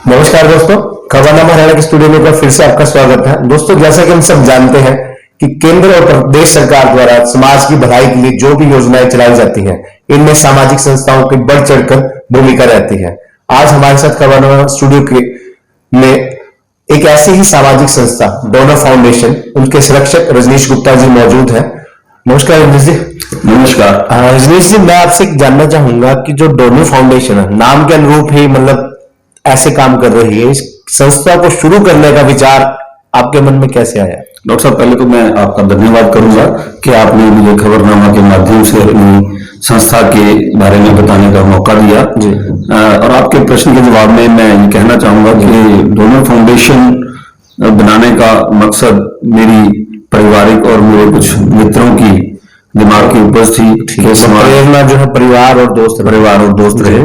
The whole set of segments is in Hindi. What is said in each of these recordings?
नमस्कार दोस्तों, खबरनामा हरियाणा के स्टूडियो में एक बार फिर से आपका स्वागत है। दोस्तों, जैसा कि हम सब जानते हैं कि केंद्र और प्रदेश सरकार द्वारा समाज की भलाई के लिए जो भी योजनाएं चलाई जाती हैं, इनमें सामाजिक संस्थाओं की बढ़ चढ़कर भूमिका रहती है। आज हमारे साथ खबरनामा स्टूडियो में एक ऐसी ही सामाजिक संस्था डोनर फाउंडेशन, उनके संरक्षक रजनीश गुप्ता जी मौजूद है। नमस्कार रजनीश जी। नमस्कार। रजनीश जी, मैं आपसे जानना चाहूंगा कि जो डोनर फाउंडेशन है, नाम के अनुरूप ही मतलब ऐसे काम कर रही है, इस संस्था को शुरू करने का विचार आपके मन में कैसे आया? डॉक्टर साहब, पहले तो मैं आपका धन्यवाद करूंगा कि आपने मुझे खबरनामा के माध्यम से अपनी संस्था के बारे में बताने का मौका दिया जी। और आपके प्रश्न के जवाब में मैं ये कहना चाहूंगा कि डोनर फाउंडेशन बनाने का मकसद मेरी पारिवारिक और मेरे कुछ मित्रों की दिमाग की उपज थी कि प्रेरणा जो है परिवार और दोस्त रहे।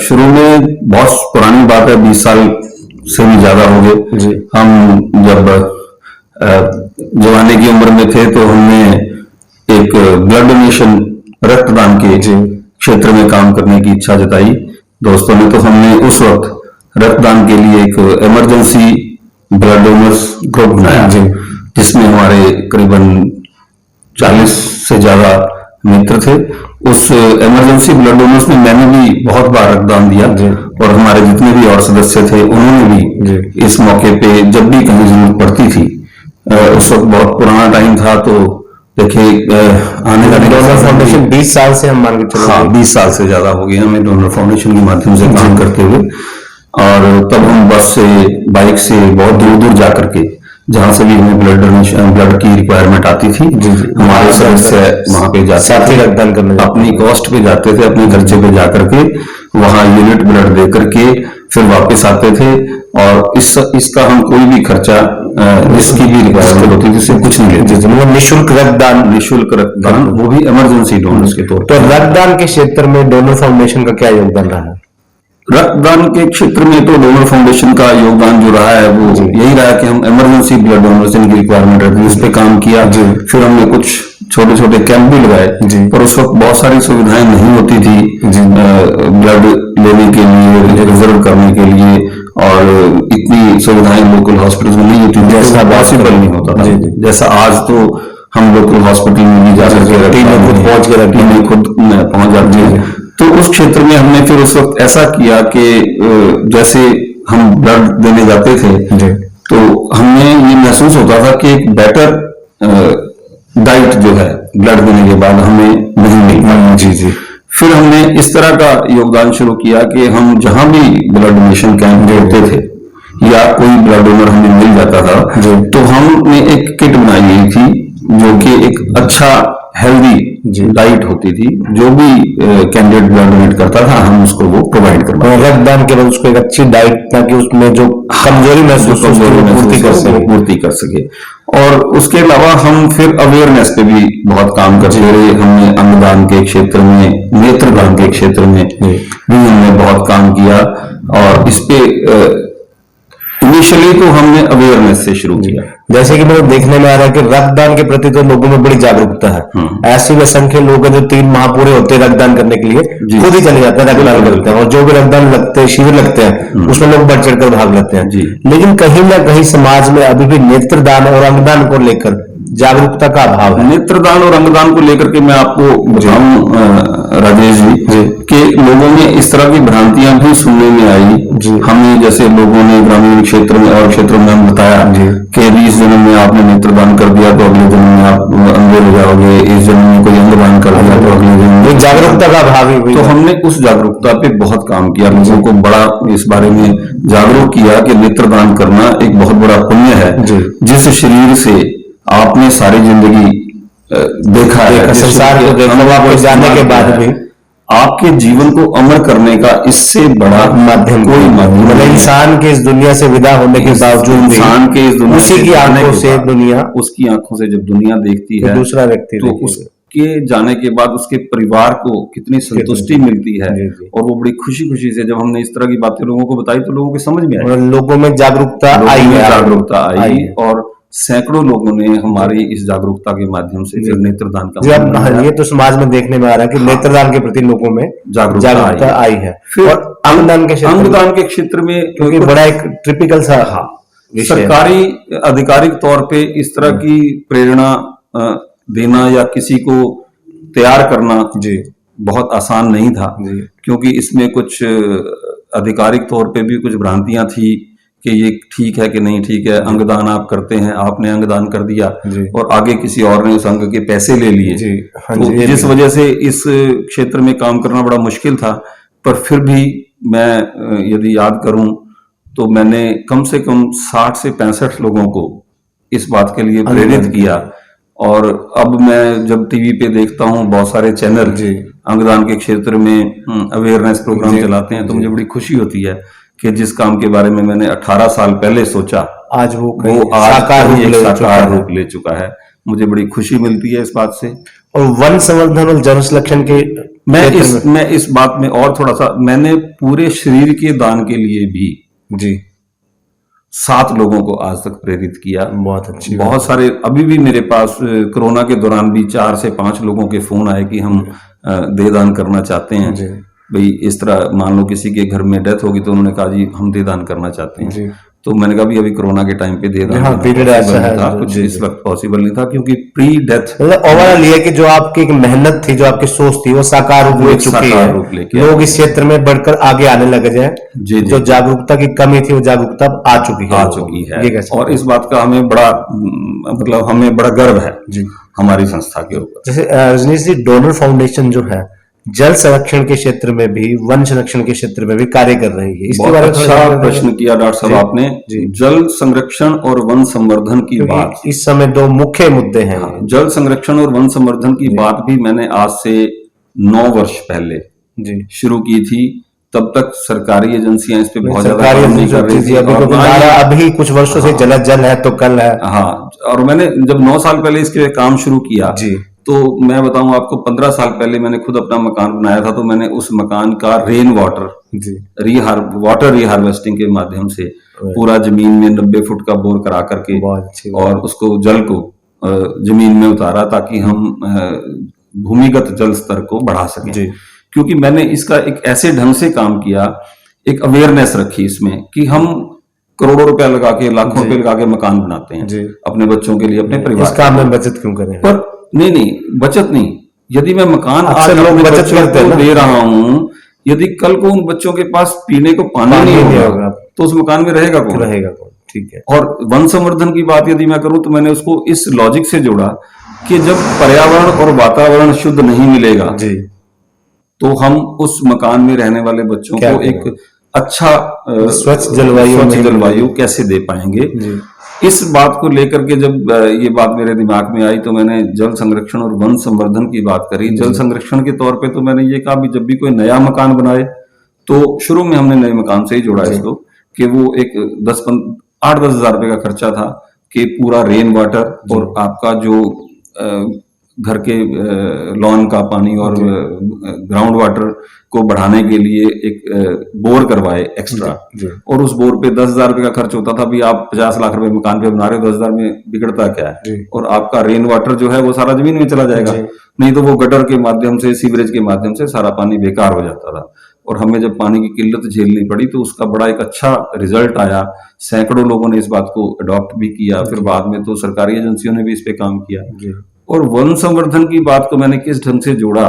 शुरू में बहुत पुरानी बात है, 20 साल से भी ज्यादा हो गए। हम जब जवानी की उम्र में थे तो हमने एक ब्लड डोनेशन, रक्तदान के क्षेत्र में काम करने की इच्छा जताई दोस्तों ने। तो हमने उस वक्त रक्तदान के लिए एक इमरजेंसी ब्लड डोनर्स ग्रुप बनाया जिसमें हमारे करीबन 40 से ज्यादा मित्र थे। उस इमरजेंसी ब्लड डोनर्स में मैंने भी बहुत बार रक्तदान दिया और हमारे जितने भी और सदस्य थे उन्होंने भी इस मौके पे जब भी कहीं जरूरत पड़ती थी। उस वक्त बहुत पुराना टाइम था, तो देखिए आने वाले डोनर फाउंडेशन 20 साल से हम मान के चलो। हाँ, 20 साल से ज्यादा हो गए हमें डोनर फाउंडेशन के माध्यम से काम करते हुए। और तब हम बस से, बाइक से बहुत दूर दूर जाकर के, जहां से भी हमें ब्लड की रिक्वायरमेंट आती थी, हमारे सदस्य वहां पे जाते रक्तदान करने अपनी कॉस्ट पे जाते थे, अपने खर्चे पे जाकर के वहां यूनिट ब्लड दे करके फिर वापस आते थे। और इसका हम कोई भी खर्चा जिसकी भी रिक्वायरमेंट होती थी उससे कुछ नहीं लेते थे। मतलब निःशुल्क रक्तदान, वो भी इमरजेंसी डोनर्स के तौर पर। तो रक्तदान के क्षेत्र में डोनर फाउंडेशन का क्या योगदान रहा है? रक्तदान के क्षेत्र में तो डोनर फाउंडेशन का योगदान जो रहा है वो यही रहा कि हम इमरजेंसी ब्लड डोनेशन की रिक्वायरमेंट रहती है, उस पर काम किया। फिर हमने कुछ छोटे छोटे कैंप भी लगाए, पर उस वक्त बहुत सारी सुविधाएं नहीं होती थी ब्लड लेने के लिए, रिजर्व करने के लिए, और इतनी सुविधाएं लोकल हॉस्पिटल में नहीं होती थी, जैसा पॉसिबल नहीं होता था। जैसा आज तो हम लोकल हॉस्पिटल में भी जा करके टीम खुद पहुंच जाती है। तो उस क्षेत्र में हमने फिर उस वक्त ऐसा किया कि जैसे हम ब्लड देने जाते थे तो हमें ये महसूस होता था कि एक बेटर डाइट जो है ब्लड देने के बाद हमें नहीं मिलता। फिर हमने इस तरह का योगदान शुरू किया कि हम जहां भी ब्लड डोनेशन कैंप जोड़ते थे या कोई ब्लड डोनर हमें मिल जाता था तो हमने एक किट बनाई हुई थी जो कि एक अच्छा हेल्दी डाइट होती थी। जो भी कैंडिडेट ब्लड डोनेट करता था हम उसको वो प्रोवाइड करवाते, रक्तदान के बाद उसको एक अच्छी डाइट, ताकि उसमें जो कमजोरी महसूस पूर्ति कर सके। और उसके अलावा हम फिर अवेयरनेस पे भी बहुत काम करते रहे। हमने अंगदान के क्षेत्र में, नेत्रदान के क्षेत्र में भी हमने बहुत काम किया। और इस पे इनिशियली तो हमने अवेयरनेस से शुरू किया। जैसे कि मुझे देखने में आ रहा है कि रक्तदान के प्रति तो लोगों में बड़ी जागरूकता है। ऐसे भी असंख्य लोग हैं जो 3 माह पूरे होते हैं रक्तदान करने के लिए, खुद ही चले जाते हैं, रक्तदान करते हैं। और जो भी रक्तदान लगते हैं, शिविर लगते हैं, उसमें लोग बढ़ चढ़ कर भाग लेते हैं। लेकिन कहीं ना कहीं समाज में अभी भी नेत्रदान और अंगदान को लेकर जागरूकता का अभाव है। नेत्रदान और अंगदान को लेकर के मैं आपको बताऊं राजेश जी कि लोगों में इस तरह की भ्रांतियां भी सुनने में आई। हमें जैसे लोगों ने ग्रामीण क्षेत्र में और क्षेत्रों में हम बताया कि इस जन्म में आपने नेत्रदान कर दिया तो अगले जन्म में आप अंधे हो जाओगे, इस जन्म में कोई अंगदान कर दिया तो अगले जन्म में। जागरूकता का अभाव ही। तो हमने उस जागरूकता पे बहुत काम किया, लोगों को बड़ा इस बारे में जागरूक किया कि नेत्रदान करना एक बहुत बड़ा पुण्य है। जिस शरीर से आपने सारी जिंदगी देखा है, संसार को देखा, जाने के बाद भी आपके जीवन को अमर करने का इससे बड़ा माध्यम कोई माध्यम नहीं। इंसान के इस दुनिया से विदा होने के बावजूद इंसान के इस दुनिया उसी की आंखों से दुनिया, उसकी आंखों से जब दुनिया देखती है दूसरा व्यक्ति, तो उसके जाने के बाद उसके परिवार को कितनी संतुष्टि मिलती है। और वो बड़ी खुशी खुशी से जब हमने इस तरह की बातें लोगों को बताई तो लोगों को समझ में आई, लोगों में जागरूकता आई। और सैकड़ों लोगों ने हमारी इस जागरूकता के माध्यम से फिर नेत्रदान का जी, अब माध्यम बनाया। ये तो समाज में देखने में आ रहा है कि नेत्रदान के प्रति लोगों में जागरूकता आई है। फिर और अंगदान के क्षेत्र में, अंगदान के क्षेत्र में क्योंकि बड़ा एक टिपिकल सा विषय है। सरकारी आधिकारिक तौर पे इस तरह की प्रेरणा देना या किसी को तैयार करना जी बहुत आसान नहीं था, जी क्योंकि इसमें कुछ आधिकारिक तौर पे भी कुछ भ्रांतियां थी कि ये ठीक है कि नहीं ठीक है। अंगदान आप करते हैं, आपने अंगदान कर दिया जी और आगे किसी और ने उस अंग के पैसे ले लिए, जी, हाँ तो जी, ये जिस भी। वजह से इस क्षेत्र में काम करना बड़ा मुश्किल था। पर फिर भी मैं यदि याद करूं तो मैंने कम से कम 60 से 65 लोगों को इस बात के लिए प्रेरित किया। और अब मैं जब टीवी पे देखता हूं बहुत सारे चैनल जी अंगदान के क्षेत्र में अवेयरनेस प्रोग्राम जी, चलाते हैं, तो जी। मुझे बड़ी खुशी होती है कि जिस काम के बारे में मैंने 18 साल पहले सोचा आज वो आज साकार रूप एक ले चुका साकार है। रूप ले चुका है। मुझे बड़ी खुशी मिलती है इस बात से। और वन संवर्धन और जन संरक्षण के मैं इस बात में और थोड़ा सा, मैंने पूरे शरीर के दान के लिए भी जी 7 लोगों को आज तक प्रेरित किया। बहुत अच्छी बात बहुत सारे अभी भी मेरे पास कोरोना के दौरान भी 4 से 5 लोगों के फोन आए कि हम दे दान करना चाहते हैं। जी भाई इस तरह मान लो किसी के घर में डेथ होगी तो उन्होंने कहा जी हम दे दान करना चाहते जी हैं। तो मैंने कहा भी अभी कोरोना के टाइम पे दे दान हाँ, करना पीरियड possible ऐसा नहीं है, था, जी, कुछ जी, इस जी। वक्त पॉसिबल नहीं था, क्योंकि प्री डेथ मतलब ओवरऑल ये कि जो आपकी एक मेहनत थी, जो आपकी सोच थी, वो साकार रूप ले चुकी साकार है। रूप लेके लोग इस क्षेत्र में बढ़कर आगे आने लगे जाए। जी, जी, जो जी। जागरूकता की कमी थी वो जागरूकता अब आ चुकी है, आ लोगों चुकी में। है। ये कह सकते और हैं। इस बात का हमें बड़ा मतलब हमें बड़ा गर्व है जी हमारी संस्था के ऊपर। जैसे रजनीश जी, डोनर फाउंडेशन जो है जल संरक्षण के क्षेत्र में भी, वन संरक्षण के क्षेत्र में भी कार्य कर रही है। इसके बहुत बारे में थोड़ा अच्छा जानकारी देंगे? प्रश्न किया डॉक्टर साहब जी, आपने। जी। जल संरक्षण और वन संवर्धन की बात, क्योंकि इस समय दो मुख्य मुद्दे हैं। हाँ, जल संरक्षण और वन संवर्धन की बात भी मैंने आज से 9 वर्ष पहले जी शुरू की थी। तब तक सरकारी एजेंसियां इस पे बहुत ज्यादा सरकारी काम नहीं कर रही थी। अभी और क्योंकि ना ही- हमारा अभी कुछ वर्षों से जल जल है तो कल है। हाँ, और मैंने जब 9 साल पहले इसके काम शुरू किया जी तो मैं बताऊं आपको, 15 साल पहले मैंने खुद अपना मकान बनाया था। तो मैंने उस मकान का रेन वाटर जी वाटर रिहार्वेस्टिंग के माध्यम से पूरा जमीन में 90 फुट का बोर करा करके बहुत अच्छी बात। और उसको जल को जमीन में उतारा ताकि हम भूमिगत जल स्तर को बढ़ा सकें। जी क्योंकि मैंने इसका एक ऐसे ढंग से काम किया, एक अवेयरनेस रखी इसमें कि हम करोड़ों रुपया लगा के, लाखों रुपए लगा के मकान बनाते हैं जी अपने बच्चों के लिए, अपने परिवार इस काम में बचत क्यों करें? पर नहीं बचत नहीं। यदि मैं मकान आज अक्सर लोग अपने बचत बच्चों करते हैं को ना। दे रहा हूं, यदि कल को उन बच्चों के पास पीने को पानी नहीं होगा तो उस मकान में रहेगा कौन? रहेगा कौन? ठीक है। और वन संवर्धन की बात यदि मैं करूं तो मैंने उसको इस लॉजिक से जोड़ा कि जब पर्यावरण और वातावरण शुद्ध नहीं मिलेगा जी तो हम उस मकान में रहने वाले बच्चों क्या को करें? एक अच्छा स्वच्छ जलवायु कैसे दे पाएंगे। जी इस बात को लेकर के जब ये बात मेरे दिमाग में आई तो मैंने जल संरक्षण और वन संवर्धन की बात करी। जल संरक्षण के तौर पे तो मैंने ये कहा भी जब भी कोई नया मकान बनाए तो शुरू में हमने नए मकान से ही जोड़ा इसको कि वो एक 8-10 हजार रुपए का खर्चा था कि पूरा रेन वाटर और आपका जो घर के लॉन का पानी और ग्राउंड वाटर को बढ़ाने के लिए एक बोर करवाए एक्स्ट्रा। और उस बोर पे 10,000 रुपए का खर्च होता था। भी आप 50 लाख रुपए मकान पे बना रहे हो, 10,000 में बिगड़ता क्या है? और आपका रेन वाटर जो है वो सारा जमीन में चला जाएगा, नहीं तो वो गटर के माध्यम से, सीवरेज के माध्यम से सारा पानी बेकार हो जाता था। और हमें जब पानी की किल्लत झेलनी पड़ी तो उसका बड़ा एक अच्छा रिजल्ट आया। सैकड़ों लोगों ने इस बात को अडॉप्ट भी किया। फिर बाद में तो सरकारी एजेंसियों ने भी इस पे काम किया। और वन संवर्धन की बात को मैंने किस ढंग से जोड़ा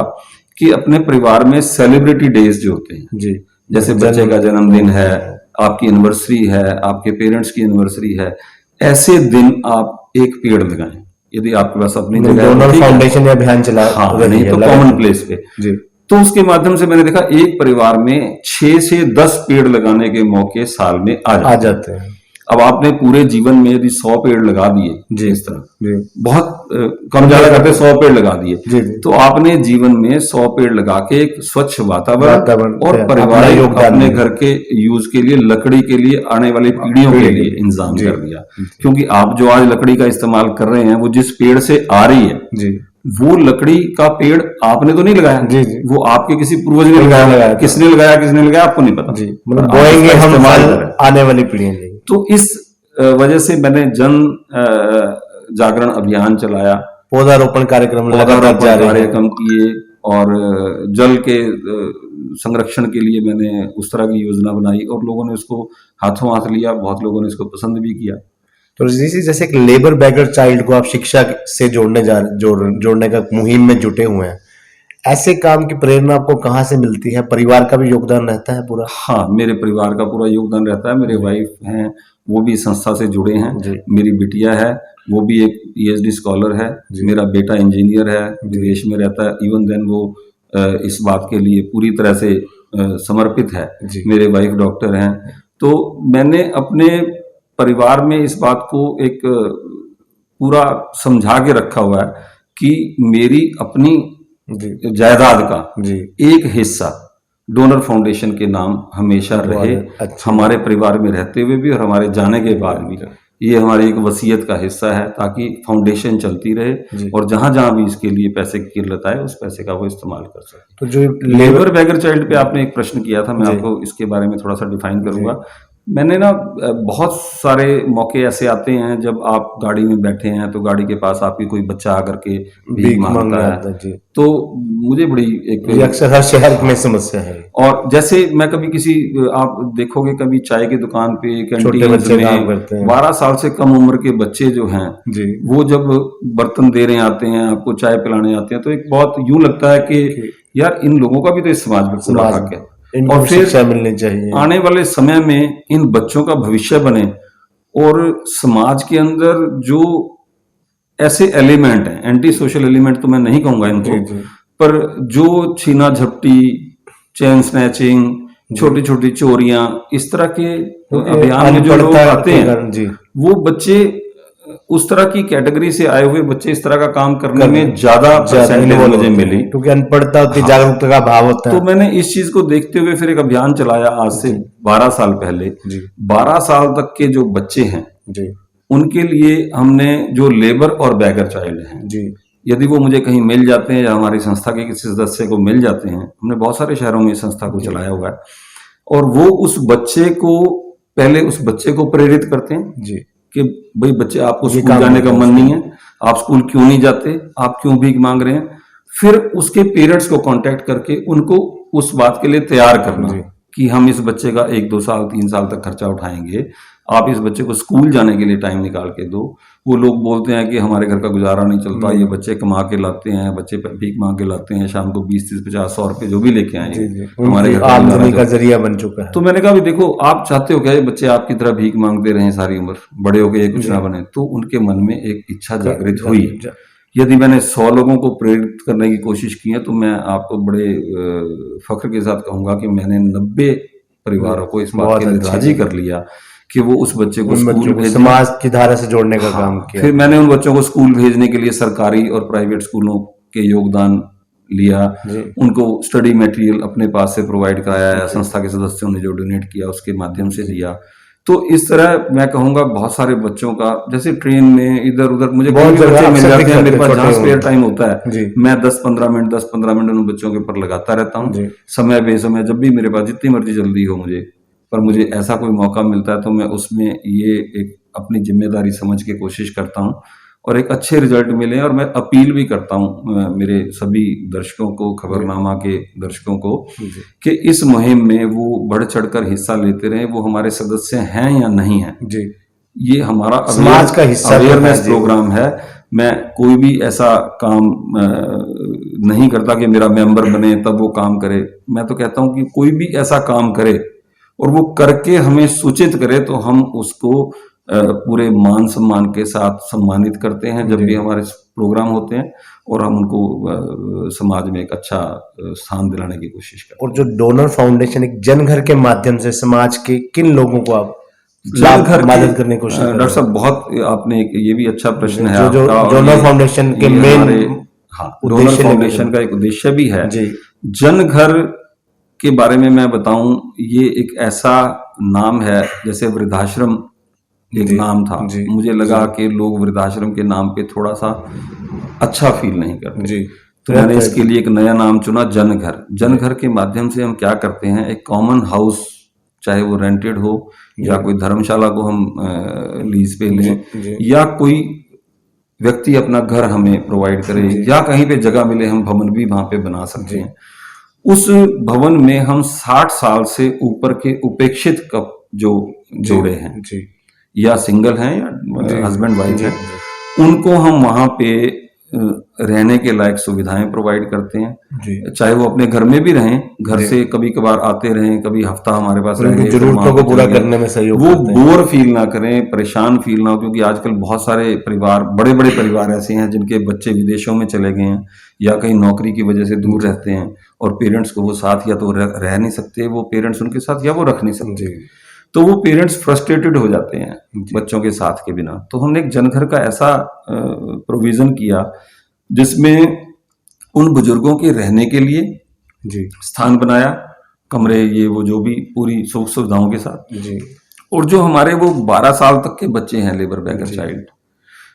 कि अपने परिवार में सेलिब्रिटी डेज जो होते हैं जी, जैसे बच्चे का जन्मदिन है, आपकी एनिवर्सरी है, आपके पेरेंट्स की एनिवर्सरी है, ऐसे दिन आप एक पेड़ लगाएं। यदि आपके पास अपनी जगह डोनर फाउंडेशन अभियान चला, हाँ, नहीं तो कॉमन प्लेस पे जी। तो उसके माध्यम से मैंने देखा एक परिवार में 6 से 10 पेड़ लगाने के मौके साल में आ जाते हैं। अब आपने पूरे जीवन में यदि 100 पेड़ लगा दिए जी, इस तरह बहुत कम ज्यादा करते 100 पेड़ लगा दिए तो आपने जीवन में 100 पेड़ लगा के एक स्वच्छ वातावरण और परिवार अपने घर के यूज के लिए, लकड़ी के लिए, आने वाली पीढ़ियों के लिए इंतजाम कर दिया। क्योंकि आप जो आज लकड़ी का इस्तेमाल कर रहे हैं वो जिस पेड़ से आ रही है वो लकड़ी का पेड़ आपने तो नहीं लगाया जी, वो आपके किसी पूर्वज ने लगाया। किसने लगाया आपको नहीं पता जी। बोएंगे हम आने वाली पीढ़ी। तो इस वजह से मैंने जन जागरण अभियान चलाया, पौधारोपण कार्यक्रम लगातार जारी है। कार्यक्रम किए, और जल के संरक्षण के लिए मैंने उस तरह की योजना बनाई और लोगों ने उसको हाथों हाथ लिया, बहुत लोगों ने इसको पसंद भी किया। तो जैसे एक लेबर बैगर चाइल्ड को आप शिक्षा से जोड़ने का मुहिम में जुटे हुए हैं, ऐसे काम की प्रेरणा आपको कहाँ से मिलती है? परिवार का भी योगदान रहता है पूरा? हाँ, मेरे परिवार का पूरा योगदान रहता है। मेरे वाइफ हैं, वो भी संस्था से जुड़े हैं। मेरी बिटिया है, वो भी एक PhD स्कॉलर है। मेरा बेटा इंजीनियर है, विदेश में रहता है। इवन देन वो इस बात के लिए पूरी तरह से समर्पित है। मेरे वाइफ डॉक्टर हैं। तो मैंने अपने परिवार में इस बात को एक पूरा समझा के रखा हुआ है कि मेरी अपनी जायदाद का एक हिस्सा डोनर फाउंडेशन के नाम हमेशा रहे, हमारे परिवार में रहते हुए भी और हमारे जाने के बाद भी। ये हमारी एक वसीयत का हिस्सा है, ताकि फाउंडेशन चलती रहे और जहां जहां भी इसके लिए पैसे की किल्लत आए, उस पैसे का वो इस्तेमाल कर सके। तो जो लेबर बैगर चाइल्ड पे आपने एक प्रश्न किया था, मैं आपको इसके बारे में थोड़ा सा डिफाइन करूंगा। मैंने ना बहुत सारे मौके ऐसे आते हैं जब आप गाड़ी में बैठे हैं तो गाड़ी के पास आपकी कोई बच्चा आकर के भीख मांगता है, तो मुझे बड़ी एक अक्सर हर शहर में समस्या है। और जैसे मैं कभी किसी, आप देखोगे कभी चाय की दुकान पे कैंटीन में 12 साल से कम उम्र के बच्चे जो हैं वो जब बर्तन दे रहे आते हैं, आपको चाय पिलाने आते हैं, तो एक बहुत यूं लगता है कि यार इन लोगों का भी तो इस समाज में पूरा हक है और फिर शिक्षा मिलनी चाहिए। आने वाले समय में इन बच्चों का भविष्य बने और समाज के अंदर जो ऐसे एलिमेंट हैं, एंटी सोशल एलिमेंट तो मैं नहीं कहूंगा इनको, पर जो छीना झपटी, चेन स्नैचिंग, छोटी छोटी चोरियां, इस तरह के अभियान में जो लोग आते हैं, वो बच्चे उस तरह की कैटेगरी से आए हुए बच्चे इस तरह का काम करने में ज्यादा मुझे मिली, क्योंकि अनपढ़ता होती है, जागरूकता का अभाव होता है। तो मैंने इस चीज को देखते हुए फिर एक अभियान चलाया आज से 12 साल पहले। 12 साल तक के जो बच्चे हैं उनके लिए हमने, जो लेबर और बैगर चाइल्ड हैं, यदि वो मुझे कहीं मिल जाते हैं या हमारी संस्था के किसी सदस्य को मिल जाते हैं, हमने बहुत सारे शहरों में इस संस्था को चलाया हुआ है, और वो उस बच्चे को पहले उस बच्चे को प्रेरित करते हैं कि भाई बच्चे, आपको स्कूल जाने का मन नहीं है, आप स्कूल क्यों नहीं जाते, आप क्यों भीख मांग रहे हैं। फिर उसके पेरेंट्स को कांटेक्ट करके उनको उस बात के लिए तैयार करना कि हम इस बच्चे का 1, 2 साल, 3 साल तक खर्चा उठाएंगे, आप इस बच्चे को स्कूल जाने के लिए टाइम निकाल के दो। वो लोग बोलते हैं कि हमारे घर का गुजारा नहीं चलता, ये बच्चे कमा के लाते हैं, बच्चे भीख मांग के लाते हैं, शाम को 20, 30, 50, 100 रुपए जो भी लेके आएंगे, हमारे घर आमदनी का जरिया बन चुका है। तो मैंने कहा भी देखो, आप चाहते हो क्या ये बच्चे आपकी तरह भीख मांगते रहे सारी उम्र, बड़े हो गए कुछ ना बने? तो उनके मन में एक इच्छा जागृत हुई। यदि मैंने 100 लोगों को प्रेरित करने की कोशिश की है, तो मैं आपको बड़े फख्र के साथ कहूंगा कि मैंने 90 परिवारों को इस बात के लिए राजी कर लिया कि वो उस बच्चे को स्कूल भेजें, समाज की धारा से जोड़ने का काम किया। फिर मैंने उन बच्चों को स्कूल भेजने के लिए सरकारी और प्राइवेट स्कूलों के योगदान लिया, उनको स्टडी मटेरियल अपने पास से प्रोवाइड कराया, या संस्था के सदस्यों ने जो डोनेट किया उसके माध्यम से दिया। तो इस तरह मैं कहूंगा बहुत सारे बच्चों का, जैसे ट्रेन में इधर उधर मुझे बहुत बच्चे मिल जाते हैं, मेरे पास जहाँ स्पेयर टाइम होता है मैं 10-15 मिनट उन बच्चों के ऊपर लगाता रहता हूँ, समय बेसमय, जब भी मेरे पास जितनी मर्जी जल्दी हो मुझे, पर मुझे ऐसा कोई मौका मिलता है तो मैं उसमें ये एक अपनी जिम्मेदारी समझ के कोशिश करता हूँ और एक अच्छे रिजल्ट मिले। और मैं अपील भी करता हूँ मेरे सभी दर्शकों को, खबरनामा के दर्शकों को, कि इस मुहिम में वो बढ़ चढ़कर हिस्सा लेते रहे, वो हमारे सदस्य हैं या नहीं है, ये हमारा समाज का हिस्सा अवेयरनेस प्रोग्राम है। मैं कोई भी ऐसा काम नहीं करता कि मेरा मेंबर बने तब वो काम करे। मैं तो कहता हूँ कि कोई भी ऐसा काम करे और वो करके हमें सूचित करे तो हम उसको पूरे मान सम्मान के साथ सम्मानित करते हैं जब भी हमारे प्रोग्राम होते हैं, और हम उनको समाज में एक अच्छा स्थान दिलाने की कोशिश करते हैं। और जो डोनर फाउंडेशन एक जनघर के माध्यम से समाज के किन लोगों को आप मदद करने की कोशिश करते हैं? डॉक्टर साहब, बहुत आपने ये भी अच्छा प्रश्न है। जो डोनर फाउंडेशन के मेन, डोनर फाउंडेशन का एक उद्देश्य भी है। जन घर के बारे में मैं बताऊं, ये एक ऐसा नाम है, जैसे वृद्धाश्रम एक नाम था, मुझे लगा कि लोग वृद्धाश्रम के नाम पे थोड़ा सा अच्छा फील नहीं करते, तो मैंने इसके लिए एक नया नाम चुना, जन घर। जन घर के माध्यम से हम क्या करते हैं, एक कॉमन हाउस, चाहे वो रेंटेड हो या कोई धर्मशाला को हम लीज पे लें, जी। या कोई व्यक्ति अपना घर हमें प्रोवाइड करे, या कहीं पे जगह मिले हम भवन भी वहां पे बना सकते हैं। उस भवन में हम 60 साल से ऊपर के उपेक्षित जो जोड़े हैं, या सिंगल हैं या हस्बैंड वाइफ है, उनको हम वहां पे रहने के लायक सुविधाएं प्रोवाइड करते हैं। चाहे वो अपने घर में भी रहें, घर से कभी कभार आते रहें, कभी हफ्ता हमारे पास रहें, जरूरतों को पूरा करने में सहयोग वो बोर फील ना करें, परेशान फील ना हो। क्योंकि आजकल बहुत सारे परिवार, बड़े बड़े परिवार ऐसे हैं जिनके बच्चे विदेशों में चले गए हैं या कहीं नौकरी की वजह से दूर रहते हैं, और पेरेंट्स को वो साथ या तो रह नहीं सकते वो पेरेंट्स उनके साथ, या वो रख नहीं सकते, तो वो पेरेंट्स फ्रस्ट्रेटेड हो जाते हैं बच्चों के साथ के बिना। तो हमने एक जनघर का ऐसा प्रोविजन किया जिसमें उन बुजुर्गों के रहने के लिए स्थान बनाया, कमरे, ये वो जो भी पूरी सुख सुविधाओं के साथ। और जो हमारे वो 12 साल तक के बच्चे हैं, लेबर बैगर चाइल्ड,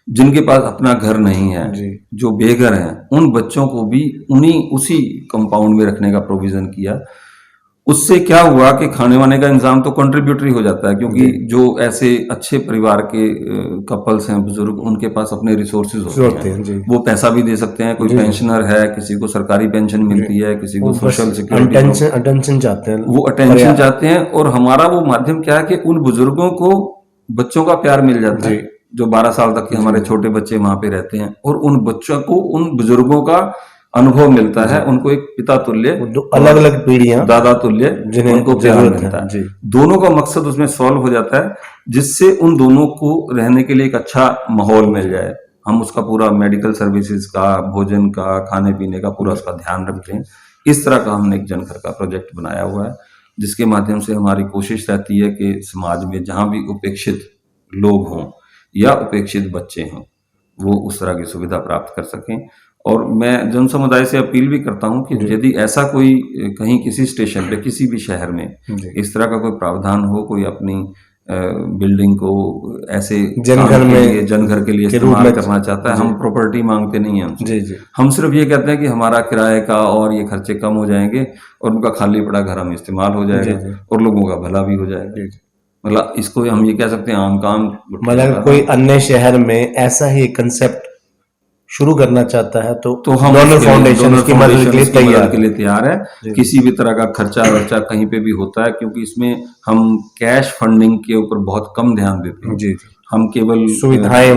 जिनके पास अपना घर नहीं है, जो बेघर हैं, उन बच्चों को भी उसी कंपाउंड में रखने का प्रोविजन किया। उससे क्या हुआ कि खाने वाने का इंतजाम तो कंट्रीब्यूटरी हो जाता है, क्योंकि जो ऐसे अच्छे परिवार के कपल्स हैं, बुजुर्ग, उनके पास अपने रिसोर्सेज होते हैं, वो पैसा भी दे सकते हैं। कोई पेंशनर है, किसी को सरकारी पेंशन मिलती है, किसी को सोशल सिक्योरिटी, अटेंशन चाहते हैं, वो अटेंशन चाहते हैं। और हमारा वो माध्यम क्या है कि उन बुजुर्गों को बच्चों का प्यार मिल जाता है, जो 12 साल तक के हमारे छोटे बच्चे वहां पे रहते हैं, और उन बच्चों को उन बुजुर्गों का अनुभव मिलता है, उनको एक पिता तुल्य, अलग अलग पीढ़ियां, दादा तुल्य, उनको प्यार मिलता है। दोनों का मकसद उसमें सॉल्व हो जाता है, जिससे उन दोनों को रहने के लिए एक अच्छा माहौल मिल जाए। हम उसका पूरा मेडिकल सर्विसेज का, भोजन का, खाने पीने का पूरा उसका ध्यान रखते हैं। इस तरह का हमने एक जनघर का प्रोजेक्ट बनाया हुआ है, जिसके माध्यम से हमारी कोशिश रहती है कि समाज में जहां भी उपेक्षित लोग हों या उपेक्षित बच्चे हों, वो उस तरह की सुविधा प्राप्त कर सकें। और मैं जन समुदाय से अपील भी करता हूं कि यदि ऐसा कोई कहीं किसी स्टेशन पे, किसी भी शहर में इस तरह का कोई प्रावधान हो, कोई अपनी बिल्डिंग को ऐसे जनघर के लिए इस्तेमाल करना चाहता है, हम प्रॉपर्टी मांगते नहीं हैं हम सिर्फ ये कहते हैं कि हमारा किराए का और ये खर्चे कम हो जाएंगे, और उनका खाली पड़ा घर हम इस्तेमाल हो जाएगा, और लोगों का भला भी हो जाएगा। मतलब इसको हम ये कह सकते हैं आम काम। मतलब कोई अन्य शहर में ऐसा ही कंसेप्ट शुरू करना चाहता है तो हम डोनर फाउंडेशन उसकी मदद के लिए तैयार है। किसी भी तरह का खर्चा वर्चा कहीं पे भी होता है, क्योंकि इसमें हम कैश फंडिंग के ऊपर बहुत कम ध्यान देते हैं। हम केवल सुविधाएं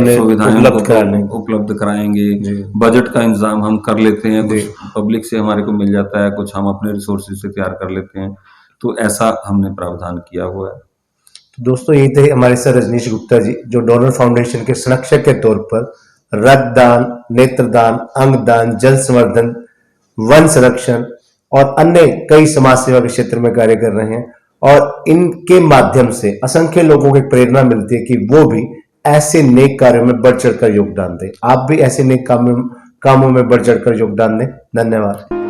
उपलब्ध कराएंगे, बजट का इंतजाम हम कर लेते हैं, कुछ पब्लिक से हमारे को मिल जाता है, कुछ हम अपने रिसोर्सेज से तैयार कर लेते हैं। तो ऐसा हमने प्रावधान किया हुआ है। तो दोस्तों, यही थे हमारे सर रजनीश गुप्ता जी, जो डोनर फाउंडेशन के संरक्षक के तौर पर रक्तदान, नेत्रदान, अंगदान, जल संवर्धन, वन संरक्षण और अन्य कई समाज सेवा के क्षेत्र में कार्य कर रहे हैं। और इनके माध्यम से असंख्य लोगों को प्रेरणा मिलती है कि वो भी ऐसे नेक कार्यों में बढ़ चढ़कर योगदान दें। आप भी ऐसे नेक कामों में बढ़ चढ़कर योगदान दें। धन्यवाद।